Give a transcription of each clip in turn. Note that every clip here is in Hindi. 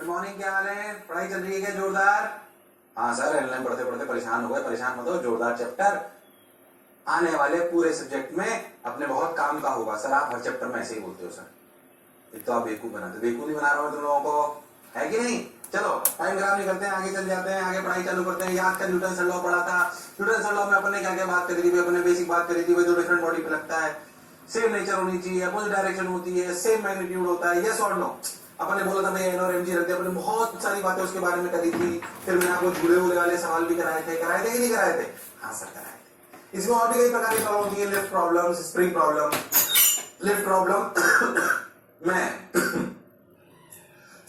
मॉर्निंग, क्या हाल है? पढ़ाई चल रही है क्या जोरदार? हाँ सर, एलएलएम पढ़ते पढ़ते परेशान हो गए। परेशान मत हो, जोरदार चैप्टर आने वाले पूरे सब्जेक्ट में अपने बहुत काम का होगा। सर आप हर चैप्टर में ऐसे ही बोलते हो सर। एक तो आप बेवकूफ बनाते, बेवकूफ नहीं बना रहा हूँ तुम लोगों को, है कि नहीं? चलो टाइम खराब नहीं करते हैं, आगे चल जाते हैं, आगे पढ़ाई चालू करते हैं। याद कर न्यूटन लॉ पढ़ा था। न्यूटन लॉ में अपन ने क्या क्या बात करी थी? अपने बेसिक बात करी थी भाई, दो डिफरेंट बॉडी पे लगता है, सेम नेचर होनी चाहिए, अपोजिट डायरेक्शन होती है, सेम मैग्नीट्यूड होता है, यस और नो। अपन ने बोला था भाई एन और एमजी रख दिया। अपन ने बहुत सारी बातें उसके बारे में करी थी। फिर मैंने आपको झूले वूले वाले सवाल भी कराए थे कि नहीं कराए थे? हाँ सर कराए थे। इसमें और भी कई प्रकार की प्रॉब्लम होती है, lift problem, spring problem. Lift problem में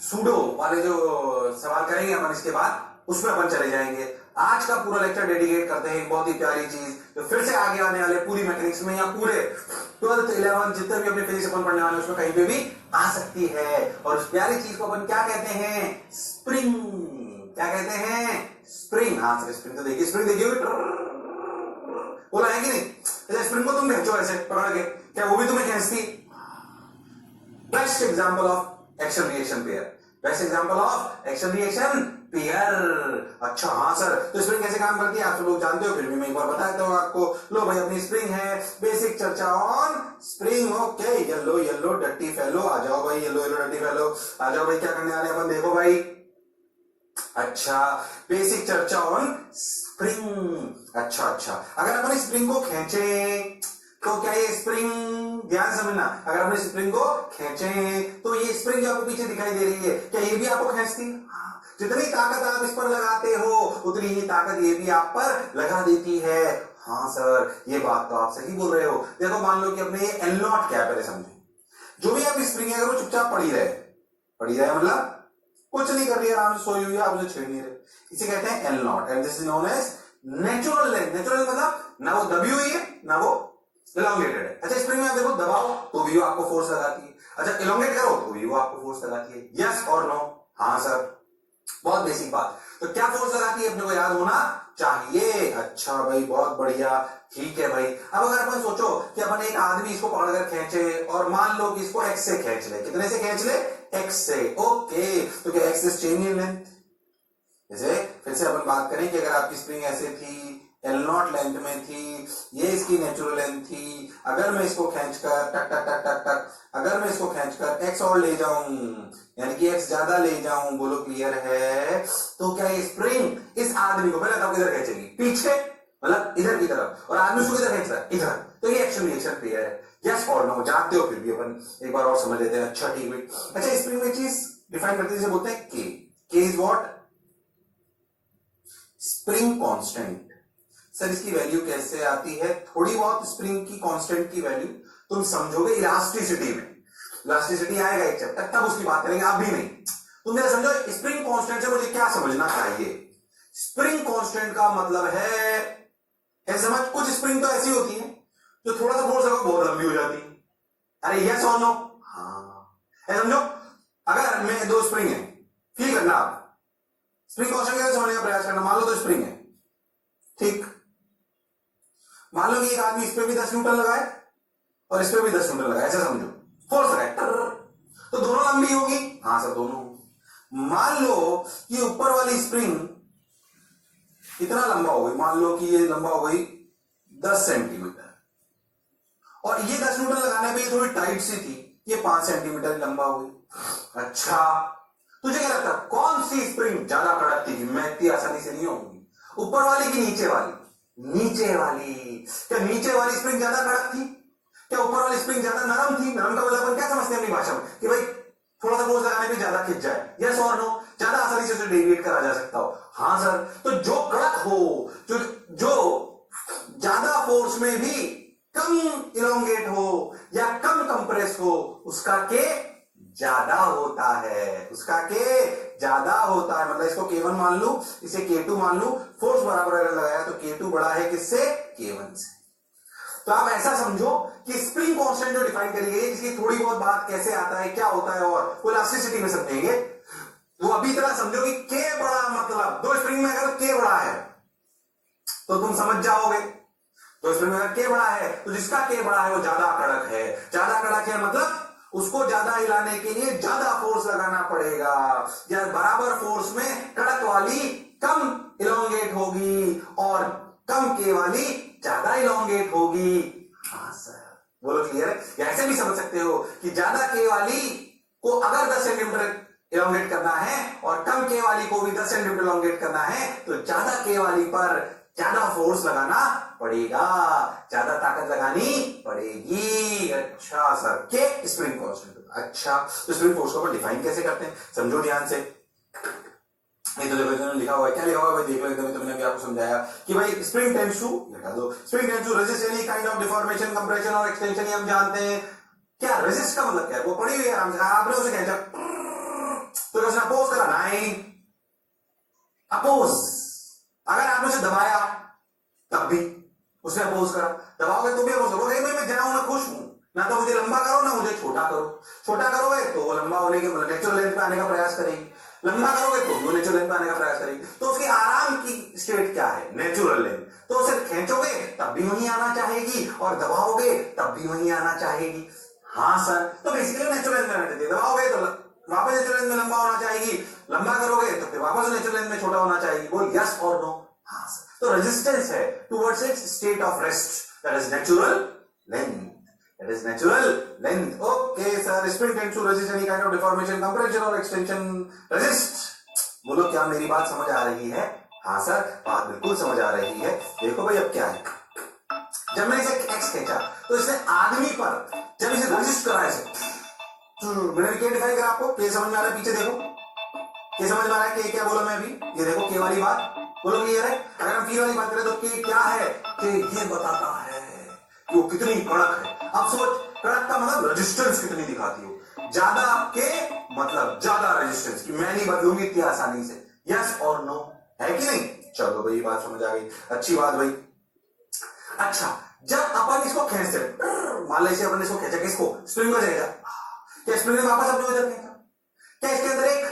सूडो वाले जो सवाल करेंगे अपन इसके बाद, उसमें अपन चले जाएंगे। आज का पूरा लेक्चर डेडिकेट करते हैं एक बहुत ही प्यारी चीज तो फिर से आगे आने वाले पूरी मैकेनिक्स में या पूरे 12th 11th जितने भी अपने फिजिक्स अपन पढ़ने वाले उसमें कहीं पे भी आ सकती है। और उस प्यारी चीज को अपन क्या कहते हैं? स्प्रिंग। क्या कहते हैं? स्प्रिंग। हाँ सर, स्प्रिंग तो देखिए, स्प्रिंग देखिए, बोला है कि नहीं? अच्छा, स्प्रिंग को तुम खींचो ऐसे पकड़ के, क्या वो भी तुम्हें खींचती? Best example of action reaction pair. Best example of action reaction pair. अच्छा हाँ सर, तो स्प्रिंग कैसे काम करती है आप सब लोग जानते हो, फिर भी मैं एक बार बता देता हूँ आपको। लो भाई, अपनी स्प्रिंग है, बेसिक चर्चा on spring. Okay, yellow yellow dirty fellow, आ जाओ भाई, येलो येलो डर्टी फेलो आ जाओ भाई। क्या करने आ रहे हैं अपन, देखो भाई। अच्छा, बेसिक चर्चा ऑन स्प्रिंग। अच्छा, अगर अपन स्प्रिंग को खींचे तो क्या ये स्प्रिंग, ध्यान समझना, अगर हम स्प्रिंग को खींचें तो ये स्प्रिंग जो आपको पीछे दिखाई दे रही है, क्या ये भी आपको खींचती? जितनी ताकत आप इस पर लगाते हो उतनी ही ताकत ये भी आप पर लगा देती है। हाँ सर, ये बात तो आप सही बोल रहे हो। देखो मान लो कि अपने ये एल नॉट क्या है, पहले समझे। जो भी आप स्प्रिंग है, अगर वो चुपचाप पड़ी रहे मतलब कुछ नहीं कर रही है, आराम से सोई हुई है, आप उसे छेड़ नहीं रहे, इसे कहते हैं L naught, and this is known as natural length. Natural मतलब ना वो दबी हुई है ना वो इलोंगेटेड है। अच्छा, स्प्रिंग में आप देखो, दबाओ तो भी वो आपको फोर्स लगाती है, अच्छा इलोंगेट करो तो भी वो आपको फोर्स लगाती है। यस और नो? हाँ सर, बहुत बेसिक बात। तो क्या फोर्स लगाती है अपने को याद होना चाहिए। अच्छा भाई, बहुत बढ़िया, ठीक है भाई। अब अगर अपन सोचो कि अपन एक आदमी इसको पकड़कर खींचे और मान लो कि इसको एक्स से खींच ले, कितने से खींच ले? एक्स से। ओके, तो क्या x is change in length? जैसे फिर से अपन बात करें कि अगर आपकी स्प्रिंग ऐसे थी, एल नॉट लेंथ में थी, ये इसकी नेचुरल लेंथ थी, अगर मैं इसको खींचकर टक टक टक टक टक, अगर मैं इसको खींचकर एक्स और ले जाऊं, यानी कि एक्स ज्यादा ले जाऊं, बोलो क्लियर है? तो क्या ये स्प्रिंग इस आदमी को, पहले तो किधर खींचेगी? पीछे, मतलब इधर की तरफ, और आदमी उसको किधर खींच रहा है? इधर। तो ये एक्शन रिएक्शन पेयर है। यस और नो? जानते हो, फिर भी अपन एक बार और समझ लेते हैं। अच्छा ठीक है। अच्छा, स्प्रिंग में चीज डिफाइन करते हैं, जिसे बोलते हैं के। के is what? Spring constant. Sir इसकी वैल्यू कैसे आती है? थोड़ी बहुत स्प्रिंग की कांस्टेंट की वैल्यू तुम समझोगे इलास्टिसिटी में। इलास्टिसिटी आएगा एक चैप्टर, तब उसकी बात करेंगे, अभी नहीं। तुम मेरा समझो, स्प्रिंग कांस्टेंट से मुझे क्या समझना चाहिए? स्प्रिंग कांस्टेंट का मतलब है, ऐसे समझ, कुछ स्प्रिंग तो ऐसी होती है जो थोड़ा सा फोर्स लगा बहुत लंबी हो जाती है। अरे यस और नो? हाँ, ऐसे समझो, अगर मैं दो स्प्रिंग है, फील करना आप, स्प्रिंग कांस्टेंट कैसे समझने का प्रयास करना। मान लो दो स्प्रिंग है, ठीक, मान लो कि एक आदमी इस पे भी 10 न्यूटन लगाए और इस पे भी 10 न्यूटन लगाए, ऐसा समझो, फोर्स लगाए, तो दोनों लंबी होगी। हाँ सर, दोनों। मान लो कि ऊपर वाली स्प्रिंग इतना लंबा हो गई, मान लो कि ये लंबा हो गई 10 सेंटीमीटर, और ये 10 न्यूटन लगाने पे ये थोड़ी टाइट सी थी, ये 5 सेंटीमीटर लंबा हो गई। अच्छा, तुझे क्या लगता है कौन सी स्प्रिंग ज्यादा कड़क थी? मैं इतनी आसानी से नहीं होगी, ऊपर वाली कि नीचे वाली? नीचे वाली। क्या नीचे वाली स्प्रिंग ज्यादा कड़क थी? क्या ऊपर वाली स्प्रिंग ज्यादा नरम थी? नरम का मतलब अपन क्या समझते हैं अपनी भाषा में कि भाई थोड़ा सा फोर्स लगाने पे ज्यादा खिंच जाए। यस और नो? ज्यादा आसानी से उसे डेविएट करा जा सकता हो। हाँ सर, तो जो कड़क हो, जो ज्यादा फोर्स में भी कम इलोंगेट हो या कम कंप्रेस हो, उसका के ज्यादा होता है, उसका के ज्यादा होता है। मतलब इसको K1 मान लू, इसे K2 मान लू, फोर्स बराबर अगर लगाया तो K2 बड़ा है किससे? K1 से। तो आप ऐसा समझो कि स्प्रिंग कांस्टेंट जो डिफाइन करी गई है, जिसकी थोड़ी बहुत बात कैसे आता है, क्या होता है, और वो इलास्टिसिटी में समझेंगे। तो अभी इतना समझो कि K बड़ा मतलब, दो स्प्रिंग में अगर K बड़ा है तो तुम समझ जाओगे। तो स्प्रिंग में अगर K बड़ा है तो जिसका K बड़ा है वो ज्यादा कड़क है। ज्यादा कड़क है मतलब उसको ज्यादा हिलाने के लिए ज्यादा फोर्स लगाना पड़ेगा, या बराबर फोर्स में कड़क वाली कम इलोंगेट होगी और कम के वाली ज्यादा इलोंगेट होगी। हाँ सर, बोलो क्लियर है? या ऐसे भी समझ सकते हो कि ज्यादा के वाली को अगर 10 सेंटीमीटर इलोंगेट करना है और कम के वाली को भी 10 सेंटीमीटर इलोंगेट करना है तो ज्यादा के वाली पर ज्यादा फोर्स लगाना पड़ेगा, ज्यादा ताकत लगानी पड़ेगी। अच्छा सर, के स्प्रिंग कांस्टेंट। अच्छा, तो स्प्रिंग फोर्स को अपन डिफाइन कैसे करते हैं, समझो ध्यान से। नहीं तो देखो लिखा हुआ है, क्या लिखा हुआ है भाई, देख लो एकदम। तो मैंने अभी आपको समझाया कि भाई स्प्रिंग टेंड्स टू, लिखा दो, spring tends to resist any kind of deformation, compression और एक्सटेंशन। ये हम जानते हैं। क्या रेजिस्ट का मतलब क्या है, वो पड़ी हुई है आराम से, आपने उसे कहा तो उसने अपोज करा, नहीं अपोज। अगर आपने उसे दबाया तब भी उसने अपोज करा, दबाओगे तो भी अपोज करोगे। मैं जहाँ हूं, मैं खुश हूं, ना तो मुझे लंबा करो ना मुझे छोटा करो। छोटा करोगे तो वो लंबा होने के मतलब नेचुरल लेंथ पे आने का प्रयास करेगी, लंबा करोगे तो वो नेचुरल लेंथ पे आने का प्रयास करेगी। तो उसके आराम की स्टेट क्या है, नेचुरल लेंथ। तो उसे खींचोगे तब भी वहीं आना चाहेगी और दबाओगे तब भी वहीं आना चाहेगी। हाँ सर, तो बेसिकली नेचुरल लेंथ में आना चाहिए, दबाओगे तो वापस नेचुरल लेंथ में लंबा होना चाहेगी, लंबा करोगे तो फिर वापस नेचुरल लेंथ में छोटा होना चाहिए। बोल यस और नो। हाँ सर, तो रेजिस्टेंस है towards its state of rest, that is natural length, that is natural length. Okay sir, spring tends to resist any kind of deformation, compression और एक्सटेंशन। रेजिस्ट, बोलो क्या मेरी बात समझ आ रही है? हाँ सर, बात बिल्कुल समझ आ रही है। देखो भाई अब क्या है, जब मैंने इसे एक्स खींचा तो इसने आदमी पर जब इसे रेजिस्ट करा, इसे मैंने क्या दिखाई करा आपको, के समझ में आ रहा है? पीछे देखो, के समझ में आ रहा है? के क्या बोला मैं अभी, ये देखो के वाली बात, बोलो क्लियर है? अगर हम के वाली बात करें तो के क्या है, के ये बताता है कि वो कितनी कड़क है। अब सोच, कड़क का मतलब रेजिस्टेंस कितनी दिखाती हो, ज्यादा के मतलब ज्यादा रेजिस्टेंस की मैं नहीं बदलूंगी इतनी आसानी से। यस और नो, है कि नहीं? चलो भाई बात समझ आ गई, अच्छी बात भाई। अच्छा, जब अपन इसको खींचते, मान लो इसे अपन इसको खींचा, किसको, स्प्रिंग को खींचा, क्या स्प्रिंग ने वापस अपने उधर खींचा? क्या इसके अंदर एक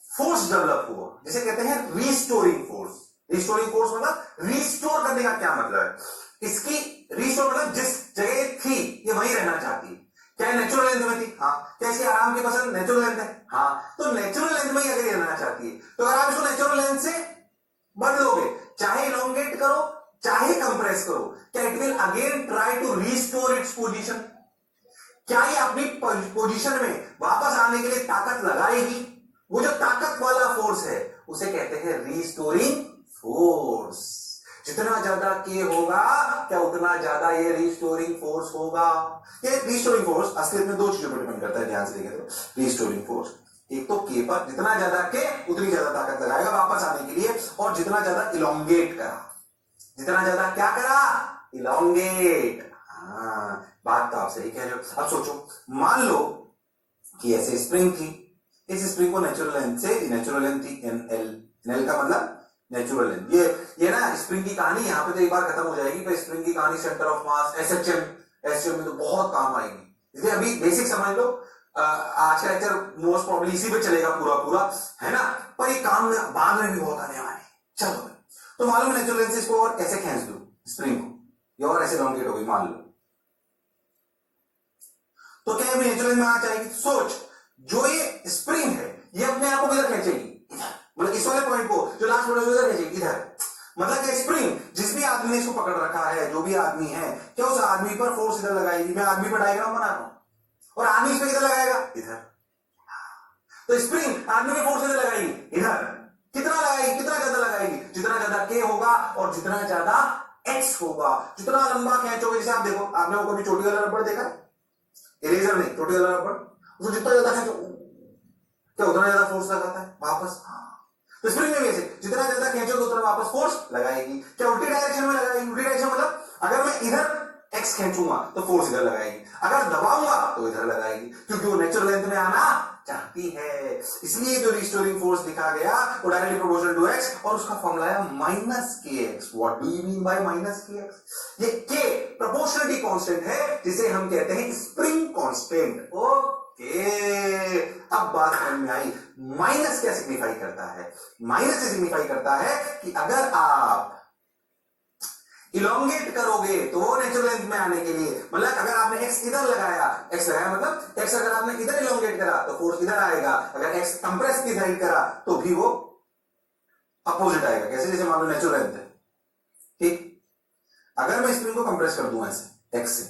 फोर्स डेवलप हुआ जिसे कहते हैं रीस्टोरिंग फोर्स। रीस्टोरिंग फोर्स मतलब रीस्टोर करने का क्या मतलब है, इसकी रीस्टोर मतलब जिस जगह थी ये वहीं रहना चाहती है। क्या नेचुरल लेंथ में थी? हाँ। क्या इसके आराम की पसंद नेचुरल लेंथ है? हाँ। तो नेचुरल लेंथ में ही अगर रहना चाहती है तो अगर आप इसको नेचुरल लेंथ से बदलोगे, चाहे इलोंगेट करो चाहे कंप्रेस करो, क्या it will again try to restore its position? क्या ये अपनी पोजीशन में वापस आने के लिए ताकत लगाएगी? वो जो ताकत वाला फोर्स है उसे कहते हैं रीस्टोरिंग फोर्स। जितना ज्यादा के होगा क्या उतना ज्यादा ये रीस्टोरिंग फोर्स होगा। ये रीस्टोरिंग फोर्स असलियत में दो चीजों पर डिपेंड करता है, ध्यान से देखें तो। रीस्टोरिंग फोर्स एक तो के पर, जितना ज्यादा के उतनी ज्यादा ताकत लगाएगा वापस आने के लिए, और जितना ज्यादा इलोंगेट करा, जितना ज्यादा क्या करा, इलोंगेट। हाँ, बात तो आप सही कह रहे हो। अब सोचो, मान लो कि ऐसे स्प्रिंग थी, इस स्प्रिंग को नेचुरल लेंथ से, नेचुरल लेंथ थी एल का मतलब नेचुरल लेंथ। ये ना स्प्रिंग की कहानी यहाँ पे तो एक बार खत्म हो जाएगी, पर स्प्रिंग की कहानी सेंटर ऑफ मास एसएचएम में तो बहुत काम आएगी, इसलिए अभी बेसिक समझ लो। आज का लेक्चर मोस्ट प्रॉब्ली इसी पे चलेगा पूरा है ना, पर ये काम में बाद में भी बहुत आने वाले। चलो, तो मालूम है नेचुरल लेंथ से इसको और ऐसे खींच दो स्प्रिंग को, ये और ऐसे लॉन्गेट हो गई मान लो, तो क्या नेचुरल लेंथ में आ जाएगी? सोच, जो ये स्प्रिंग है ये अपने आप को किधर खींचेगी, मतलब इस वाले पॉइंट को जो लास्ट पॉइंट उधर खींचेगी, इधर। मतलब कि स्प्रिंग जिस भी आदमी ने इसको पकड़ रखा है, जो भी आदमी है, क्या उस आदमी पर फोर्स इधर लगाएगी? मैं आदमी पर डायग्राम बना रहा हूं और आदमी इस पर किधर लगाएगा, इधर। तो स्प्रिंग आदमी पे फोर्स इधर लगाएगी, इधर। कितना लगाएगी, कितना ज्यादा लगाएगी? जितना ज्यादा के होगा और जितना ज्यादा एक्स होगा। जितना लंबा खींचोगे, जैसे आप देखो, आपने वो कभी चोटी वाला रबड़ देखा, इरेजर नहीं, चोटी वाला रबड़, उसको जितना ज्यादा खींचो क्या उतना ज्यादा फोर्स लगाता है वापस। हाँ, तो स्प्रिंग में भी ऐसे, जितना ज्यादा खींचोगे उतना वापस फोर्स लगाएगी। क्या उल्टी डायरेक्शन में लगाएगी? उल्टी डायरेक्शन मतलब अगर मैं इधर एक्स खींचूंगा तो फोर्स इधर लगाएगी, अगर दबाऊंगा तो इधर लगाएगी, क्योंकि वो नेचुरल लेंथ में आना चाहती है। इसलिए जो रिस्टोरिंग फोर्स लिखा गया वो डायरेक्टली प्रोपोर्शनल टू एक्स, और उसका फॉर्मूला है माइनस के x. What do you mean by minus के एक्स? ये के प्रोपोर्शनलिटी कांस्टेंट है जिसे हम कहते हैं स्प्रिंग कांस्टेंट। ओके, अब बात समझ में आई। माइनस क्या सिग्निफाई करता है? माइनस से सिग्निफाई करता है कि अगर आप इलोंगेट करोगे तो वो नेचुरल लेंथ में आने के लिए, मतलब अगर आपने एक्स इधर लगाया, एक्स लगाया मतलब एक्स अगर आपने इधर इलोंगेट करा तो फोर्स इधर आएगा, अगर एक्स कंप्रेस की साइड करा तो भी वो अपोजिट आएगा। कैसे? जैसे मान लो नेचुरल लेंथ है, ठीक, अगर मैं स्प्रिंग को कंप्रेस कर दूं ऐसे एक्स से,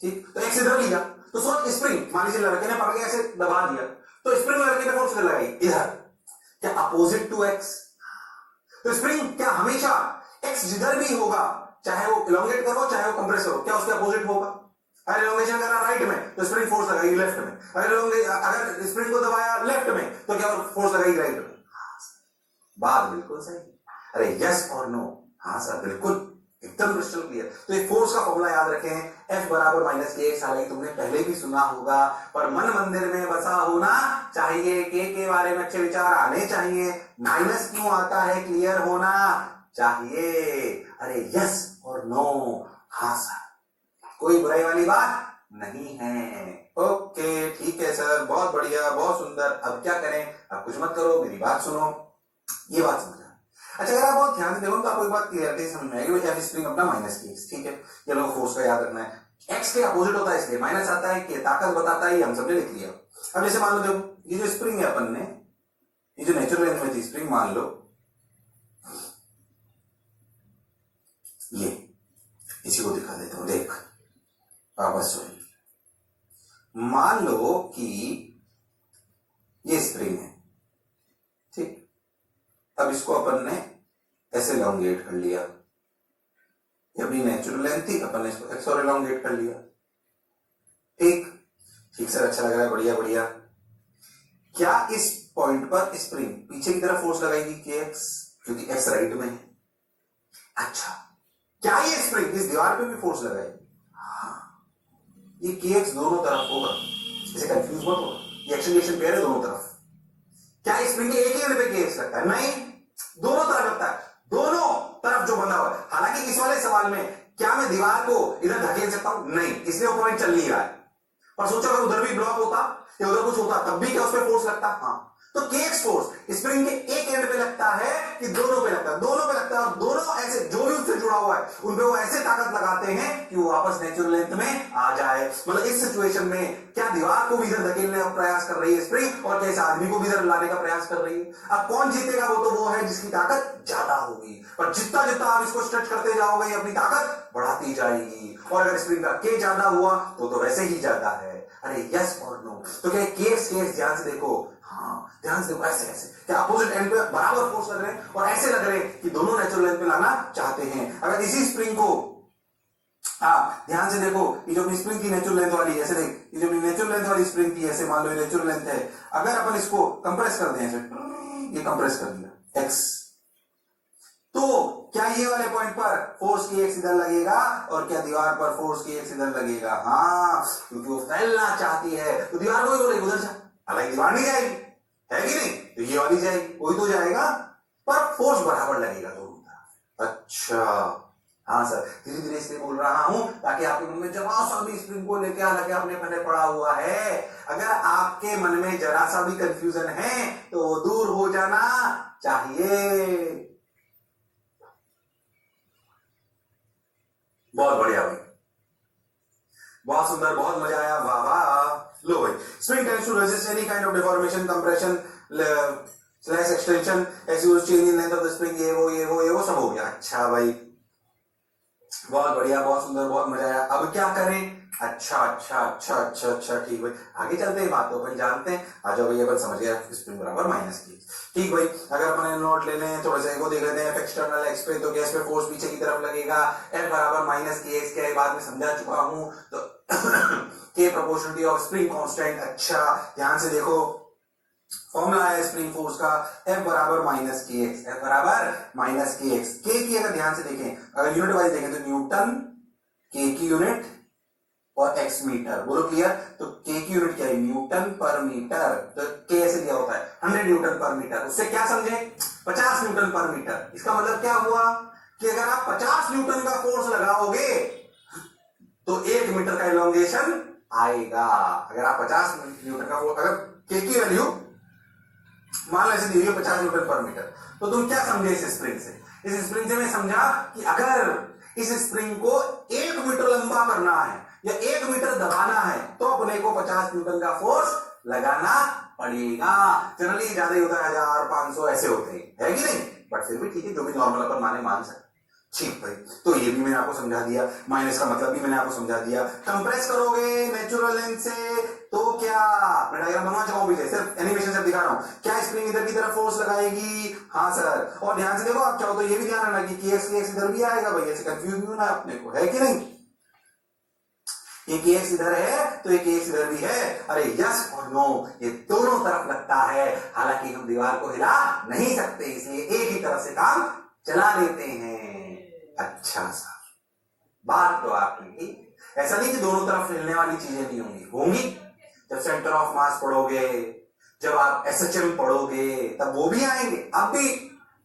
ठीक, तो एक्स इधर लिया तो सोच स्प्रिंग मान लीजिए लड़के ने पकड़ के ऐसे दबा दिया तो स्प्रिंग लड़के ने फोर्स इधर लगाई इधर, क्या अपोजिट टू एक्स? तो स्प्रिंग क्या हमेशा एक्स जिधर भी होगा, चाहे वो इलोंगेट करो चाहे वो कंप्रेस करो, क्या उसके अपोजिट होगा? अगर इलोंगेशन करा राइट में तो स्प्रिंग फोर्स लगाएगी लेफ्ट में, अगर स्प्रिंग को दबाया लेफ्ट में तो क्या फोर्स लगाएगी राइट में? बात बिल्कुल सही। अरे यस और नो? हाँ सर बिल्कुल, एकदम क्रिस्टल क्लियर। तो एक फोर्स का फॉर्मूला याद रखें, F बराबर माइनस के एक्स, हालांकि तुमने पहले भी सुना होगा पर मन मंदिर में बसा होना चाहिए, के बारे में अच्छे विचार आने चाहिए, माइनस क्यों आता है क्लियर होना चाहिए। अरे यस और नो? हाँ सर, कोई बुराई वाली बात नहीं है। ओके ठीक है सर, बहुत बढ़िया, बहुत सुंदर। अब क्या करें? अब कुछ मत करो, मेरी बात सुनो, ये बात समझा। अच्छा, अगर आप बहुत ध्यान से देखो तो आपको एक बात क्लियरिटी समझ में आएगी, एफ स्प्रिंग अपना माइनस की एक्स, ठीक है, ये लोग फोर्स का याद रखना है, एक्स के अपोजिट होता है इसलिए माइनस आता है, कि ताकत बताता है, ये हम सबने लिख लिया। अब जैसे मान लो देखो ये जो स्प्रिंग है अपन ने, ये जो नेचुरल लेंथ में थी स्प्रिंग, मान लो ये, इसी को दिखा देता हूं, देख वापस मान लो कि ये स्प्रिंग है, ठीक, अब इसको अपन ने ऐसे इलोंगेट कर लिया, ये अपनी नेचुरल लेंथ थी, अपन ने इसको एक्स और इलोंगेट कर लिया, ठीक ठीक सर, अच्छा लग रहा है, बढ़िया बढ़िया। क्या इस पॉइंट पर स्प्रिंग पीछे की तरफ फोर्स लगाएगी के एक्स, क्योंकि एक्स राइट में है? अच्छा, क्या ये स्प्रिंग इस दीवार पे भी फोर्स लगाएगी? हाँ, ये के एक्स दोनों तरफ होगा, इसे कंफ्यूज मत होगा, ये एक्शन रिएक्शन पेयर है दोनों तरफ। क्या स्प्रिंग के एक ही एंड पे के एक्स लगता है? नहीं, दोनों तरफ लगता है, दोनों तरफ जो बंधा हुआ है। हालांकि इस वाले सवाल में क्या मैं दीवार को इधर धकेल सकता हूं? नहीं, इसलिए वो पॉइंट चल नहीं रहा है। पर सोचो अगर उधर भी ब्लॉक होता या उधर कुछ होता तब भी क्या उस पर फोर्स लगता? हाँ, तो के एक्स फोर्स स्प्रिंग के एक एंड पे लगता है कि दोनों पे लगता है? दोनों पे लगता है, और दोनों ऐसे जो भी उससे जुड़ा हुआ है उन पे वो ऐसे ताकत लगाते हैं कि वो वापस नेचुरल लेंथ में आ जाए। मतलब इस सिचुएशन में क्या दीवार को भी इधर धकेलने का प्रयास कर रही है स्प्रिंग, और क्या इस आदमी को भी इधर लाने का प्रयास कर रही है? अब कौन जीतेगा? वो तो वो है जिसकी ताकत ज्यादा होगी, पर जितना जितना आप इसको स्ट्रेच करते जाओगे अपनी ताकत बढ़ाती जाएगी, और अगर स्प्रिंग का के ज्यादा हुआ तो वैसे ही ज्यादा है। अरे यस और नो? तो क्या केस ध्यान से देखो, हाँ ध्यान से देखो, ऐसे ऐसे क्या अपोजिट एंड पे बराबर फोर्स लग रहे हैं, और ऐसे लग रहे हैं कि दोनों नेचुरल लेंथ पे लाना चाहते हैं। अगर इसी स्प्रिंग को ध्यान से देखो, ये जो अपनी स्प्रिंग की नेचुरल लेंथ वाली, ऐसे देख, ये जो नेचुरल लेंथ वाली स्प्रिंग थी, ऐसे मान लो ये नेचुरल लेंथ है, अगर अपन इसको कंप्रेस कर दें ऐसे, ये कंप्रेस कर दिया एक्स, तो क्या ये वाले पॉइंट पर फोर्स की एक्स इधर लगेगा, और क्या दीवार पर फोर्स की एक्स इधर लगेगा? हाँ, क्योंकि वो फैलना चाहती है तो दीवार को ही बोलेगी उधर जा, हालांकि दीवार नहीं जाएगी, है कि नहीं, तो ये वाली जाएगी, वही तो जाएगा, पर फोर्स बराबर लगेगा दोनों तरफ। अच्छा हाँ सर, धीरे धीरे इसलिए बोल रहा हूं ताकि आपके मन में जरा सा भी स्प्रिंग को लेके हालांकि आपने पहले पढ़ा हुआ है, अगर आपके मन में जरा सा भी कंफ्यूजन है तो दूर हो जाना चाहिए। बहुत बढ़िया भाई, बहुत सुंदर, बहुत मजा आया, वाह वाह। लो भाई, spring tends to resist any kind of deformation, compression, slash extension, as used change in length of the spring, ये वो सब हो गया। अच्छा भाई, बहुत बढ़िया, बहुत सुंदर, बहुत मजा आया। अब क्या करें? अच्छा ठीक भाई, आगे चलते हैं, बात तो अपन जानते हैं। आ जाओ भाई, अपन समझ गया स्प्रिंग बराबर माइनस की। ठीक भाई, अगर अपन नोट ले लें, थोड़ा सा को देख लेते हैं, एक्सटर्नल एक्स पे, तो गैस पे फोर्स पीछे की तरफ लगेगा, एफ बराबर माइनस की एक्स, के बाद में समझा चुका हूं, तो के प्रोपोर्शनलिटी ऑफ स्प्रिंग कांस्टेंट। अच्छा ध्यान से देखो, फॉर्मूला है स्प्रिंग फोर्स का, F बराबर माइनस के एक्स, F बराबर माइनस के एक्स। के की अगर ध्यान से देखें, अगर यूनिट वाइज देखें तो न्यूटन, के की यूनिट और एक्स मीटर, बोलो क्लियर? तो के की यूनिट क्या है? न्यूटन पर मीटर, तो के ऐसे दिया होता है 100 न्यूटन पर मीटर, उससे क्या समझे? 50 न्यूटन पर मीटर। इसका मतलब क्या हुआ कि अगर आप 50 न्यूटन का फोर्स लगाओगे तो 1 मीटर का इलोंगेशन आएगा। अगर आप 50 न्यूटन का फोर्स, अगर के की वैल्यू मान लो ऐसे दी हुई है 50 न्यूटन पर मीटर, तो तुम क्या समझे इस स्प्रिंग से? इस स्प्रिंग से मैं समझा कि अगर इस स्प्रिंग को 1 मीटर लंबा करना है या 1 मीटर दबाना है तो अपने को 50 न्यूटन का फोर्स लगाना पड़ेगा। जनरली ज्यादा ही होता है, 1500 ऐसे होते हैं, है कि नहीं? बट फिर भी ठीक है, जो भी नॉर्मल अपन माने मान सकते। ठीक भाई, तो ये भी मैंने आपको समझा दिया, माइनस का मतलब भी मैंने आपको समझा दिया। कंप्रेस करोगे नेचुरल लेंथ से तो क्या, मैं डायग्राम बनवा चुका हूं पीछे, सिर्फ एनिमेशन से दिखा रहा हूं। क्या स्प्रिंग इधर की तरफ फोर्स लगाएगी? हाँ सर। और ध्यान से देखो, आप चाहो तो ये भी ध्यान रखना कि kx इधर भी आएगा भाई, ऐसे कंफ्यूज नहीं होना अपने को, है कि नहीं? ये kx इधर है तो ये kx इधर भी है। अरे यस और नो, ये दोनों तरफ लगता है। हालांकि हम दीवार को हिला नहीं सकते, इसलिए एक ही तरफ से काम चला लेते हैं। अच्छा सर, बात तो आपकी, ऐसा नहीं कि दोनों तरफ हिलने वाली चीजें नहीं होंगी, होंगी। जब सेंटर ऑफ मास पढ़ोगे, जब आप एसएचएम पढ़ोगे, तब वो भी आएंगे। अब भी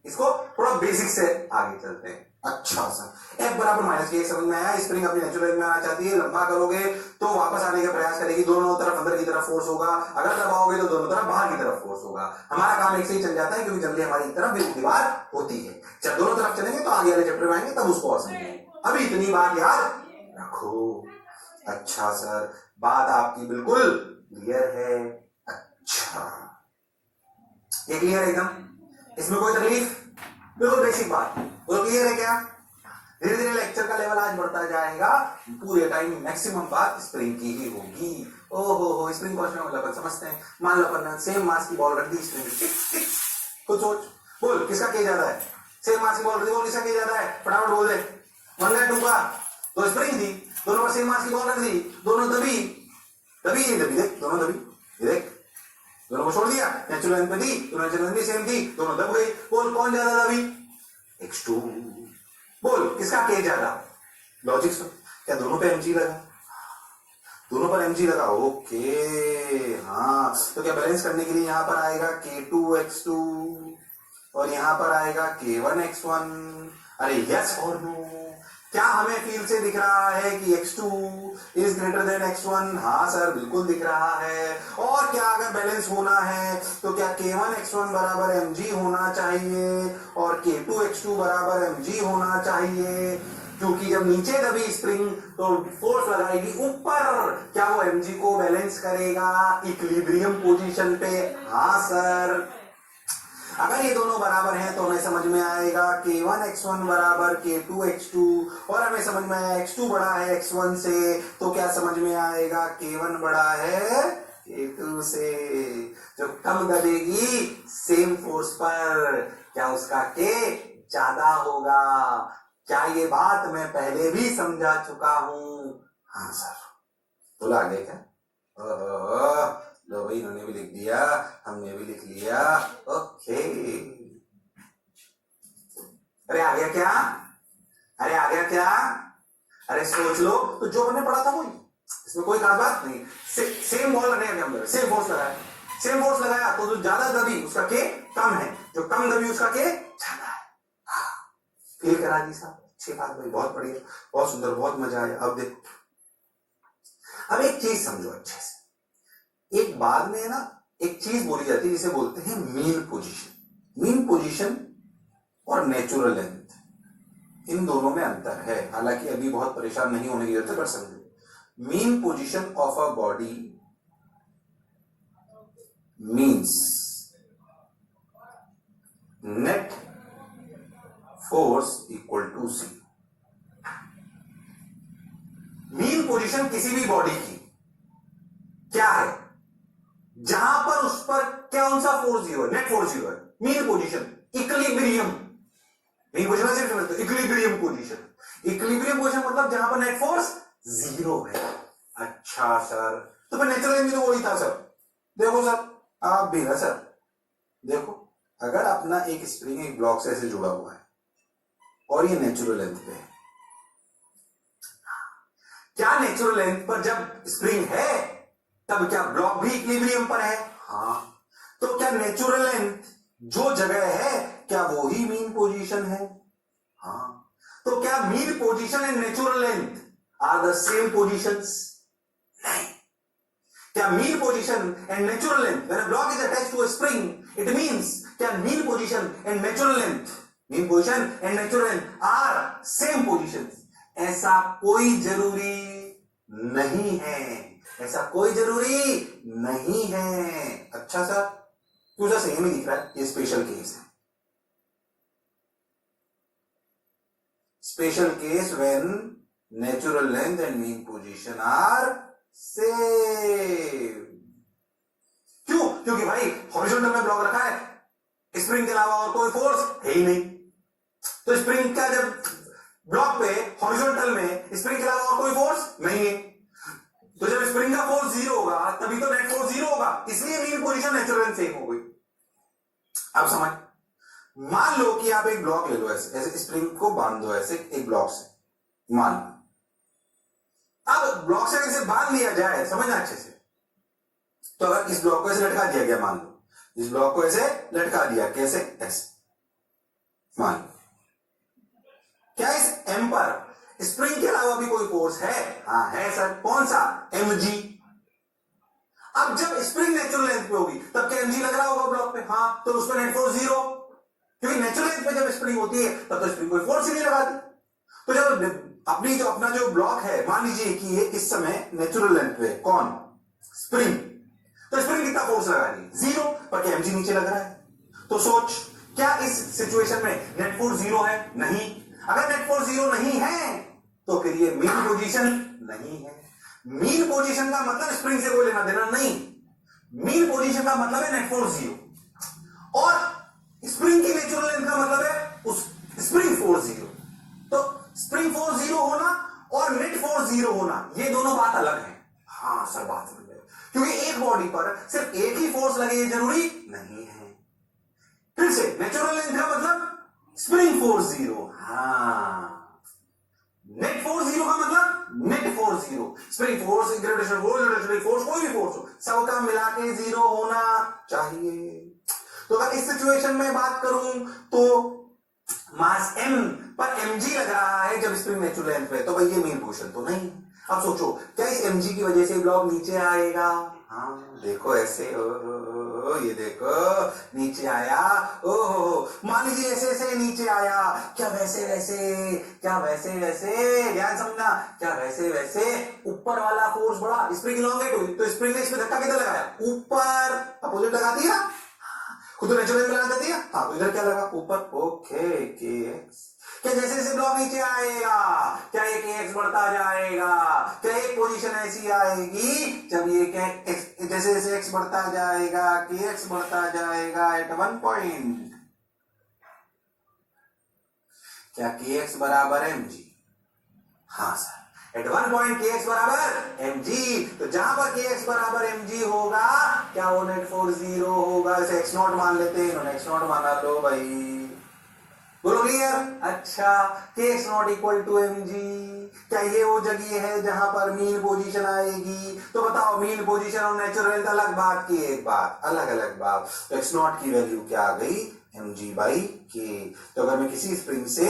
इसको थोड़ा बेसिक से आगे चलते हैं। अच्छा सर, F बराबर माइनस के समझ में आया। स्प्रिंग अपनी नेचुरल में आना चाहती है, लंबा करोगे तो वापस आने का प्रयास करेगी, दोनों तरफ अंदर की तरफ फोर्स होगा, अगर दबाओगे तो दोनों तरफ बाहर की तरफ फोर्स होगा। हमारा काम एक से ही चल जाता है, क्योंकि जल्दी हमारी तरफ भी दीवार होती है। जब दोनों तरफ चलेंगे तो आगे वाले चैप्टर में आएंगे, तब उसको और समझेंगे। अभी इतनी बात याद रखो। अच्छा सर, बात आपकी बिल्कुल क्लियर है। अच्छा, ये क्लियर है एकदम? इसमें कोई तकलीफ? बिल्कुल बेसिक बात, वो क्लियर है क्या? धीरे धीरे लेक्चर का लेवल आज बढ़ता जाएगा, पूरे टाइम मैक्सिमम बात स्प्रिंग की ही होगी। ओहो, स्प्रिंग पहुंचने मतलब अपन समझते हैं। मान लो अपन सेम मास की बॉल रख दी स्प्रिंग, कुछ सोच, बोल किसका के ज्यादा है? सेम मास की बॉल रख दी, बोल किसका के ज्यादा है? फटाफट बोल दे। 1/2 का तो स्प्रिंग थी, दोनों पर सेम मास की बॉल रख दी, दोनों दबी, दबी नहीं दबी, देख दोनों दबी, ये देख, दोनों को छोड़ दिया, नेचुरल लेंथ पे दी, दोनों नेचुरल लेंथ भी सेम थी, दोनों दब गई। बोल कौन ज्यादा दबी? x2। बोल किसका के ज्यादा? लॉजिक सुन, क्या दोनों पे mg लगा? दोनों पर mg लगा, ओके। हाँ, तो क्या बैलेंस करने के लिए यहां पर आएगा k2x2 और यहां पर आएगा k1x1। अरे यस और नो, क्या हमें फील्ड से दिख रहा है कि x2 is greater than x1? हाँ सर, बिल्कुल दिख रहा है। और क्या अगर बैलेंस होना है तो क्या k1x1 बराबर mg होना चाहिए और k2x2 बराबर mg होना चाहिए? क्योंकि जब नीचे दबी स्प्रिंग तो फोर्स लगाएगी ऊपर, क्या वो mg को बैलेंस करेगा इक्विलिब्रियम पोजीशन पे? हाँ सर। अगर ये दोनों बराबर हैं तो हमें समझ में आएगा k1x1 बराबर k2x2, और हमें समझ में आया x2 बड़ा है x1 से, तो क्या समझ में आएगा k1 बड़ा है k2 से। जो कम दबेगी सेम फोर्स पर, क्या उसका k ज्यादा होगा? क्या ये बात मैं पहले भी समझा चुका हूं? हाँ सर। बोला आगे क्या? लो भाई, इन्होंने भी लिख दिया, हमने भी लिख लिया, ओके। अरे आ गया क्या? अरे आ गया क्या? अरे सोच लो, तो जो मैंने पढ़ा था वही, इसमें कोई खास बात नहीं। सेम बॉल लगाया हमने, सेम फोर्स लगाया, सेम फोर्स लगाया तो जो ज्यादा दबी उसका के कम है, जो कम दबी उसका के ज्यादा है। फील करा दी साहब, अच्छी बात भाई, बहुत बढ़िया, बहुत सुंदर, बहुत मजा आया। अब देखो, अब एक चीज समझो अच्छे से। एक बाद में ना एक चीज बोली जाती है जिसे बोलते हैं मीन पोजीशन। मीन पोजीशन और नेचुरल लेंथ, इन दोनों में अंतर है। हालांकि अभी बहुत परेशान नहीं होने की जरूरत है, पर समझो, mean position of a body means net force equal to C. Mean position किसी भी बॉडी की क्या है? जहां पर उस पर कौन सा फोर्स जीरो है? नेट फोर्स जीरो है। Mean position equilibrium, mean position सिर्फ समझते हो, इक्विलिब्रियम पोजीशन। इक्विलिब्रियम पोजीशन मतलब जहां पर नेट फोर्स जीरो है। अच्छा सर, तो फिर नेचुरल लेंथ तो वही था सर। देखो सर, आप भी ना सर, देखो अगर अपना एक स्प्रिंग एक ब्लॉक से ऐसे जुड़ा हुआ है और ये नेचुरल लेंथ पे है, क्या नेचुरल लेंथ पर जब स्प्रिंग है तब क्या ब्लॉक भी इक्विलिब्रियम पर है? हाँ। तो क्या नेचुरल लेंथ जो जगह है क्या वो ही मीन पोजीशन है? हाँ। तो क्या mean position and natural length are the same positions? नहीं। क्या mean position and natural length, when a block is attached to a spring, it means क्या mean position and natural length are same positions? ऐसा कोई जरूरी नहीं है, ऐसा कोई जरूरी नहीं है। अच्छा सर, क्यों सर सही में दिख रहा है? ये स्पेशल केस है। Special case when natural length and mean position are same. क्यों? क्योंकि भाई हॉरिजॉन्टल में ब्लॉक रखा है, स्प्रिंग के अलावा और कोई फोर्स है ही नहीं। तो स्प्रिंग का जब ब्लॉक पे हॉरिजॉन्टल में स्प्रिंग के अलावा और कोई फोर्स नहीं है, तो जब स्प्रिंग का फोर्स 0 होगा तभी तो नेट फोर्स 0 होगा, इसलिए मीन पोजीशन नेचुरल सेम हो गई। अब समझ, मान लो कि आप एक ब्लॉक ले लो, ऐसे ऐसे स्प्रिंग को बांध दो ऐसे एक ब्लॉक से, मान लो। अब ब्लॉक से अगर इसे बांध लिया जाए, समझना अच्छे से, तो अगर इस ब्लॉक को ऐसे लटका दिया गया, मान लो इस ब्लॉक को ऐसे लटका दिया, कैसे? ऐसे मान लो, क्या इस एम पर स्प्रिंग के अलावा भी कोई फोर्स है? हाँ है सर। कौन सा? mg। अब जब स्प्रिंग नेचुरल लेंथ पे होगी तब क्या mg लग रहा होगा ब्लॉक पे? हाँ, तो उस पर नेट फोर्स 0, क्योंकि नेचुरल लेंथ पे जब स्प्रिंग होती है तब तो स्प्रिंग कोई फोर्स ही नहीं लगाती। तो जब अपना जो ब्लॉक है, मान लीजिए कि ये इस समय नेचुरल लेंथ पे, कौन? स्प्रिंग। तो स्प्रिंग कितना फोर्स लगा रही है? 0, पर क्या mg नीचे लग रहा है। तो सोच, क्या इस सिचुएशन में नेट फोर्स 0 है? नहीं। अगर नेट फोर्स 0 नहीं है तो फिर ये मीन पोजीशन नहीं है। मीन पोजीशन का मतलब स्प्रिंग से कोई लेना देना नहीं। मीन पोजीशन का मतलब है नेट फोर्स 0, और स्प्रिंग की नेचुरल लेंथ का मतलब है उस स्प्रिंग फोर्स 0। तो स्प्रिंग फोर्स 0 होना और नेट फोर्स 0 होना, ये दोनों बात अलग है। हाँ सर, बात समझ गए, क्योंकि एक बॉडी पर सिर्फ एक ही फोर्स लगे ये जरूरी नहीं है। फिर से, नेचुरल लेंथ का मतलब स्प्रिंग फोर्स 0, हाँ। नेट फोर्स 0 का मतलब net force 0, spring force, gravitational force, Newton force, कोई भी फोर्स हो, सबका मिला के 0 होना चाहिए। तो अगर इस सिचुएशन में बात करूं तो मास m पर mg लग रहा है जब स्प्रिंग नेचुरल लेंथ पे, तो भाई ये मीन पोजीशन तो नहीं। अब सोचो, क्या इस mg की वजह से ब्लॉक नीचे आएगा? हाँ देखो ऐसे, ये देखो नीचे आया। ओहो, मान लीजिए ऐसे ऐसे नीचे आया, क्या वैसे वैसे, क्या वैसे वैसे, ध्यान समझना, क्या वैसे वैसे ऊपर वाला फोर्स बढ़ा, स्प्रिंग इलॉन्गेट हुई, तो स्प्रिंग ने इसमें धक्का किधर लगाया? ऊपर, अपोजिट लगा दिया, खुद नेचुरल में लगा दिया। हाँ, तो इधर क्या लगा? ऊपर। Okay, kx। क्या जैसे जैसे ब्लॉक नीचे आएगा क्या ये kx बढ़ता जाएगा? क्या एक पोजीशन ऐसी आएगी जब ये जैसे जैसे x बढ़ता जाएगा, kx बढ़ता जाएगा एट वन पॉइंट, क्या kx बराबर mg? हाँ सर, एट वन पॉइंट kx बराबर mg। तो जहां पर kx बराबर mg होगा, क्या वो नेट फोर्स 0 होगा? इसे x0 मान लेते हैं, इन्होंने x0 माना, लो भाई, बोलो क्लियर? अच्छा, kx0 इक्वल टू mg, क्या ये वो जगह है जहां पर मीन पोजीशन आएगी? तो बताओ, मीन पोजीशन और नेचुरल लेंथ अलग बात की एक बात, अलग अलग बात। तो x0 की वैल्यू क्या आ गई? mg by k। तो अगर मैं किसी स्प्रिंग से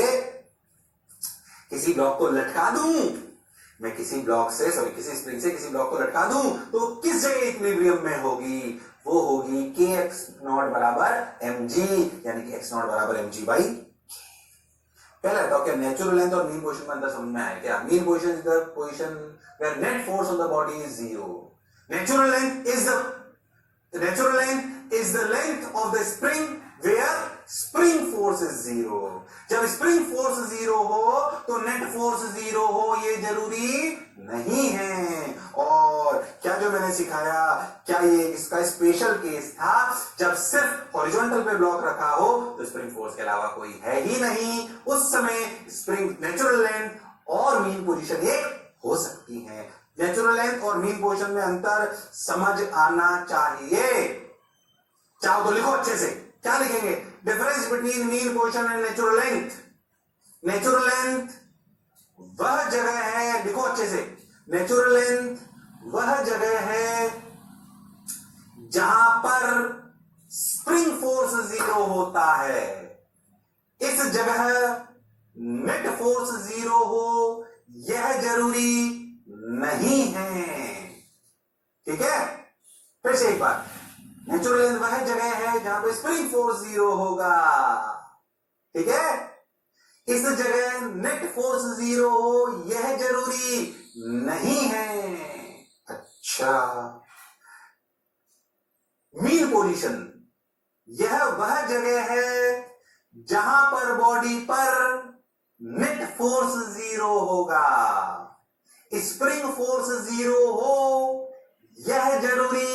किसी ब्लॉक को लटका दूं, मैं किसी ब्लॉक से, सॉरी किसी स्प्रिंग से किसी ब्लॉक को लटका दूं, तो किस जगह इक्विलिब्रियम में होगी? वो होगी kx0 बराबर mg, यानी कि x0 बराबर mg बाई k। पहले बताओ, क्या नेचुरल लेंथ और मीन पोजीशन में अंदर समझ में आया क्या? Mean position is the position where net force on the body is 0। Natural length is the length of the spring where spring force is 0। जब स्प्रिंग फोर्स 0 हो तो नेट फोर्स 0 हो, ये जरूरी नहीं है। और क्या जो मैंने सिखाया, क्या ये इसका स्पेशल केस था जब सिर्फ हॉरिजॉन्टल पे ब्लॉक रखा हो तो स्प्रिंग फोर्स के अलावा कोई है ही नहीं, उस समय स्प्रिंग नेचुरल लेंथ और मीन पोजीशन एक हो सकती है। नेचुरल लेंथ और मीन पोजीशन में अंतर समझ आना चाहिए। चाहो तो लिखो अच्छे से, क्या लिखेंगे? Difference between mean position and natural length. Natural length वह जगह है, लिखो अच्छे से, नेचुरल लेंथ वह जगह है जहां पर स्प्रिंग फोर्स 0 होता है। इस जगह नेट फोर्स 0 हो यह जरूरी नहीं है, ठीक है? फिर से एक बार, नेचुरल लेंथ वह जगह है जहां पे स्प्रिंग फोर्स 0 होगा, ठीक है। इस जगह नेट फोर्स 0 हो यह जरूरी नहीं है। अच्छा, मीन पोजीशन यह वह जगह है जहां पर बॉडी पर नेट फोर्स 0 होगा। स्प्रिंग फोर्स 0 हो यह जरूरी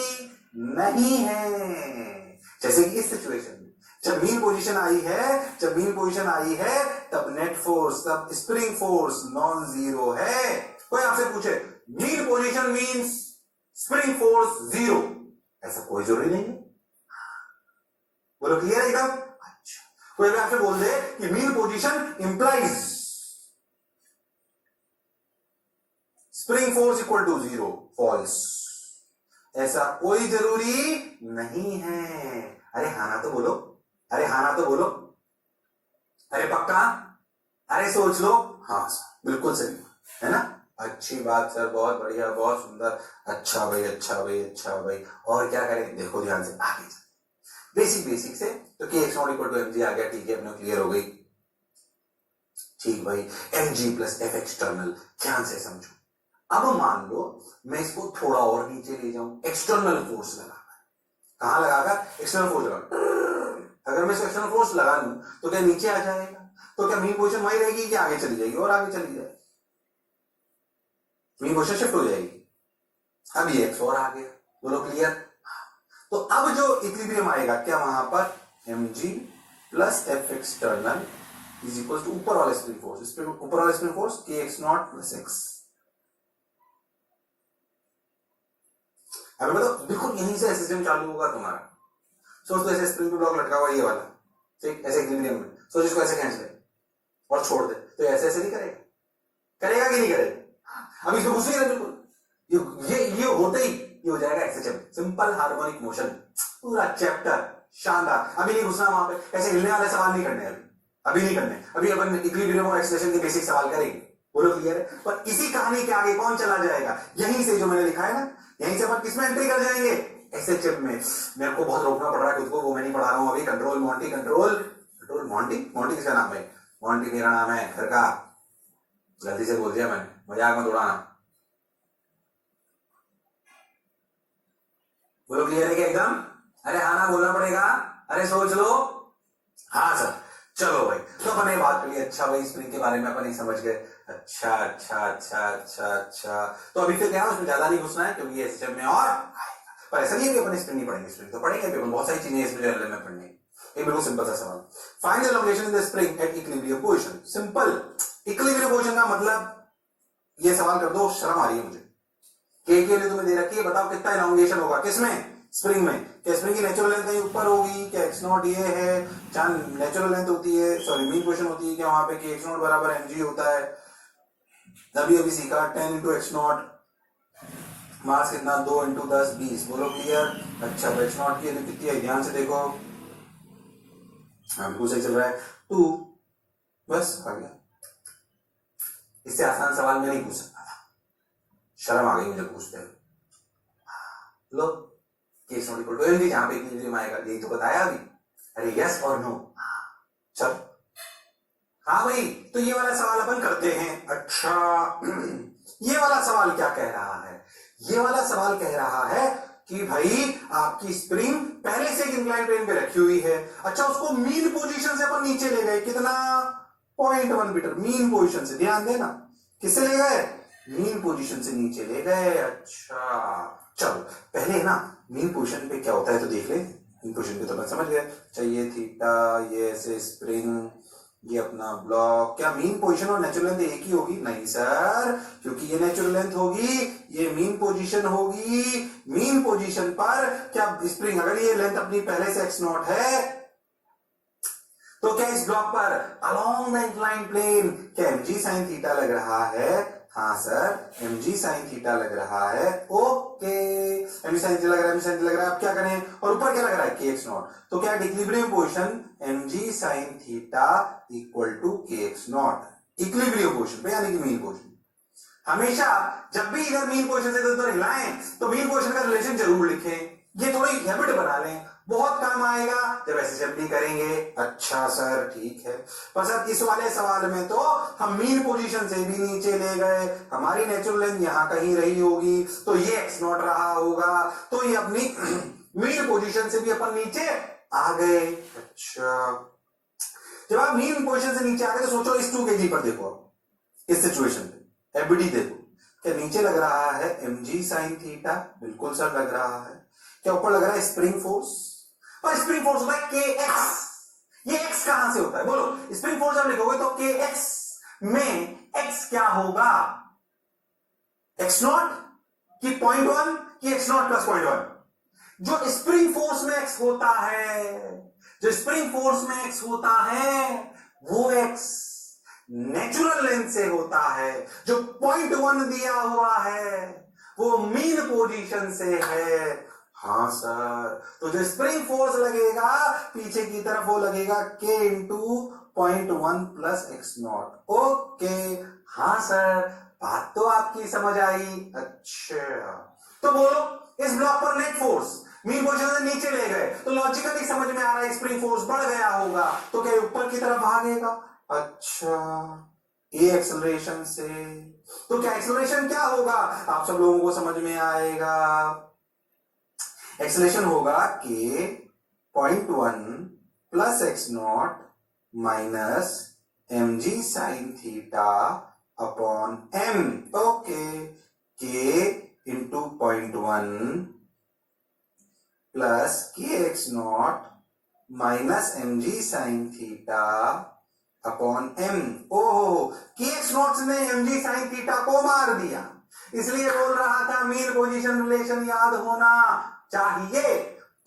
नहीं है। जैसे कि इस सिचुएशन में जब मीन पोजीशन आई है तब नेट फोर्स, तब स्प्रिंग फोर्स नॉन जीरो है। कोई आपसे पूछे mean position means spring force 0, ऐसा कोई जरूरी नहीं है। बोलो क्लियर है एकदम? अच्छा, कोई भी आपसे बोल दे कि mean position implies spring force equal to 0, false, ऐसा कोई जरूरी नहीं है। अरे हाँ ना तो बोलो, अरे हाँ ना तो बोलो, अरे पक्का, अरे सोच लो। हाँ सर, बिल्कुल सही है ना। अच्छी बात सर, बहुत बढ़िया, बहुत सुंदर। अच्छा भाई, अच्छा भाई, अच्छा भाई। और क्या करें, देखो ध्यान से आगे बेसिक से। तो K x naught equal to mg आ गया, ठीक है, अपने क्लियर हो गई। ठीक भाई, mg प्लस एफ एक्सटर्नल, ध्यान से समझो। अब मान लो मैं इसको थोड़ा और नीचे ले जाऊं, एक्सटर्नल फोर्स लगाकर। कहां लगाकर? एक्सटर्नल फोर्स लगा। अगर मैं इसको एक्सटर्नल फोर्स लगा लूं तो क्या नीचे आ जाएगा? तो क्या मीन पोजीशन वही रहेगी कि आगे चली जाएगी और आगे चली जाएगी? मीन पोजीशन शिफ्ट हो जाएगी। अब ये एक्स और आ गया, दोनों क्लियर। तो अब जो इक्विलिब्रियम आएगा क्या वहां पर, mg plus F external is equal to ऊपर वाला स्प्रिंग फोर्स, ऊपर वाला spring force K x naught plus X. अब मतलब देखो, यहीं से सिस्टम चालू होगा तुम्हारा। सोच तो ऐसे स्प्रिंग ब्लॉक लटका हुआ ये वाला, ठीक, ऐसे इक्विलिब्रियम में सोच, इसको ऐसे खींच ले और छोड़ दे, तो ऐसे ऐसे नहीं करेगा? करेगा कि नहीं करेगा? अब इसमें घुस नहीं रहा बिल्कुल, ये होते ही ये हो जाएगा एसएचएम, सिंपल हार्मोनिक मोशन। पूरा चैप्टर शानदार। अभी नहीं घुसना वहां पे, ऐसे हिलने वाले सवाल नहीं करने, अभी नहीं करने। अभी अपन इक्विलिब्रियम और एक्सेलरेशन के बेसिक सवाल करेंगे, बोलो क्लियर है। पर इसी कहानी के आगे कौन चला जाएगा? यहीं से जो मैंने लिखा है ना, यहीं से अपन किसमें एंट्री कर जाएंगे? एसएचएम में। मेरे को बहुत रोकना पड़ रहा है खुद को, वो मैं नहीं पढ़ा रहा हूं अभी। Control Monty, control Monty, Monty किसका नाम है? मॉन्टी मेरा नाम है घर का, गलती से बोल दिया मैंने, मजाक मत उड़ाना। बोलो क्लियर है क्या एकदम? अरे हाँ ना बोलना पड़ेगा, अरे सोच लो। हाँ सर, चलो भाई, तो अपन ये बात करिए। अच्छा भाई, स्प्रिंग के बारे में अपन नहीं समझ गए। अच्छा अच्छा अच्छा अच्छा अच्छा, तो अभी फिर क्या है, उसमें ज्यादा नहीं घुसना है क्योंकि ये सिस्टम में और आएगा। पर ऐसा नहीं है कि अपन स्प्रिंग नहीं पढ़ेंगे, स्प्रिंग तो पढ़ेंगे, अपन बहुत सारी चीजें इसमें जनरल में पढ़ने। ये बिल्कुल सिंपल सा सवाल। Find the elongation in the spring at equilibrium position. Simple, equilibrium position का मतलब ये सवाल कर दो, शर्म आ रही है मुझे। के लिए तुम्हें दे रखी है, बताओ कितना एलोंगेशन होगा किसमें? स्प्रिंग में। क्या स्प्रिंग की नेचुरल लेंथ कहीं ऊपर होगी? क्या एक्स नॉट ये है, जहां नेचुरल लेंथ होती है, सॉरी मीन पोजीशन होती है, क्या वहां पे के एक्स नॉट बराबर mg होता है? अभी सीखा 10 इंटू एक्स नॉट, मास कितना, 2 इंटू 10 20। बोलो क्लियर? अच्छा, एक्स नॉट की कितनी है, ध्यान से देखो। हाँ बिल्कुल सही चल रहा है, 2, बस आ गया। इससे आसान सवाल में नहीं पूछ सकता था, शर्म आ गई मुझे पूछते हुए। लो, case not equal to mg, जहां पे इक्विलिब्रियम आएगा, यही तो बताया अभी। अरे यस और नो, चल। हाँ भाई, तो ये वाला सवाल अपन करते हैं। अच्छा, ये वाला सवाल क्या कह रहा है? ये वाला सवाल कह रहा है कि भाई आपकी स्प्रिंग पहले से इंक्लाइन प्लेन पे रखी हुई है। अच्छा, उसको मीन पोजीशन से अपन नीचे ले गए, कितना? 0.1 मीटर मीन पोजीशन से। ध्यान देना, किससे ले गए? मीन पोजीशन से नीचे ले गए। अच्छा चलो, पहले ना मीन पोजीशन पे क्या होता है तो देख ले। मीन पोजीशन पे तो मैं समझ गया, चाहिए थीटा, ये ऐसे स्प्रिंग, ये अपना ब्लॉक। क्या मीन पोजीशन और नेचुरल लेंथ एक ही होगी? नहीं सर, क्योंकि ये नेचुरल लेंथ होगी, ये मीन पोजीशन होगी। मीन पोजीशन पर क्या स्प्रिंग, अगर ये लेंथ अपनी पहले से एक्स नॉट है, तो क्या इस ब्लॉक पर अलोंग द इंक्लाइंड प्लेन क्या mg sin थीटा लग रहा है? हाँ सर, mg sin थीटा लग रहा है। ओके, mg sin थीटा लग रहा है, mg sin थीटा लग रहा है। अब क्या करें? और ऊपर क्या लग रहा है? kx naught. तो क्या equilibrium position mg sin theta equal to kx naught, equilibrium position पे, यानी कि मीन पोजीशन। हमेशा जब भी इधर मीन पोजीशन से इधर हिलाएं तो मीन पोजीशन का रिलेशन जरूर लिखें, ये थोड़ी हैबिट बना लें, बहुत काम आएगा जब ऐसे जब करेंगे। अच्छा सर ठीक है, पर सर इस वाले सवाल में तो हम मीन पोजीशन से भी नीचे ले गए, हमारी नेचुरल लेंथ यहां कहीं रही होगी तो ये एक्स नॉट रहा होगा, तो ये अपनी मीन पोजीशन से भी अपन नीचे आ गए। अच्छा जब आप मीन पोजीशन से नीचे आ गए तो सोचो इस 2 kg पर देखो, इस सिचुएशन पे एफबीडी देखो, क्या नीचे लग रहा है mg sin थीटा? बिल्कुल सर लग रहा है। क्या ऊपर लग रहा है स्प्रिंग फोर्स? और स्प्रिंग फोर्स होता है kx। ये x कहां से होता है बोलो? स्प्रिंग फोर्स जब लिखोगे तो kx में x क्या होगा? x नॉट की 0.1 की x नॉट प्लस 0.1? जो स्प्रिंग फोर्स में x होता है, जो स्प्रिंग फोर्स में x होता है वो x नेचुरल लेंथ से होता है, जो 0.1 दिया हुआ है वो मीन पोजीशन से है। हाँ सर, तो जो स्प्रिंग फोर्स लगेगा पीछे की तरफ वो लगेगा k into 0.1 plus x not. Okay हाँ सर, बात तो आपकी समझ आई। अच्छा तो बोलो इस ब्लॉक पर नेट फोर्स मीन पोजीशन से नीचे ले गए तो लॉजिकली समझ में आ रहा है स्प्रिंग फोर्स बढ़ गया होगा, तो क्या ऊपर की तरफ भागेगा? अच्छा ए एक्सेलरेशन से, तो क्या एक्सेलरेशन क्या होगा आप सब लोगों को समझ में आएगा। एक्सेलरेशन होगा के 0.1 plus x not minus mg sin theta upon m। Okay के इंटू 0.1 प्लस के x not minus mg sin theta upon m। ओहो के एक्स नॉट ने mg sin थीटा को मार दिया, इसलिए बोल रहा था मीन पोजीशन रिलेशन याद होना चाहिए।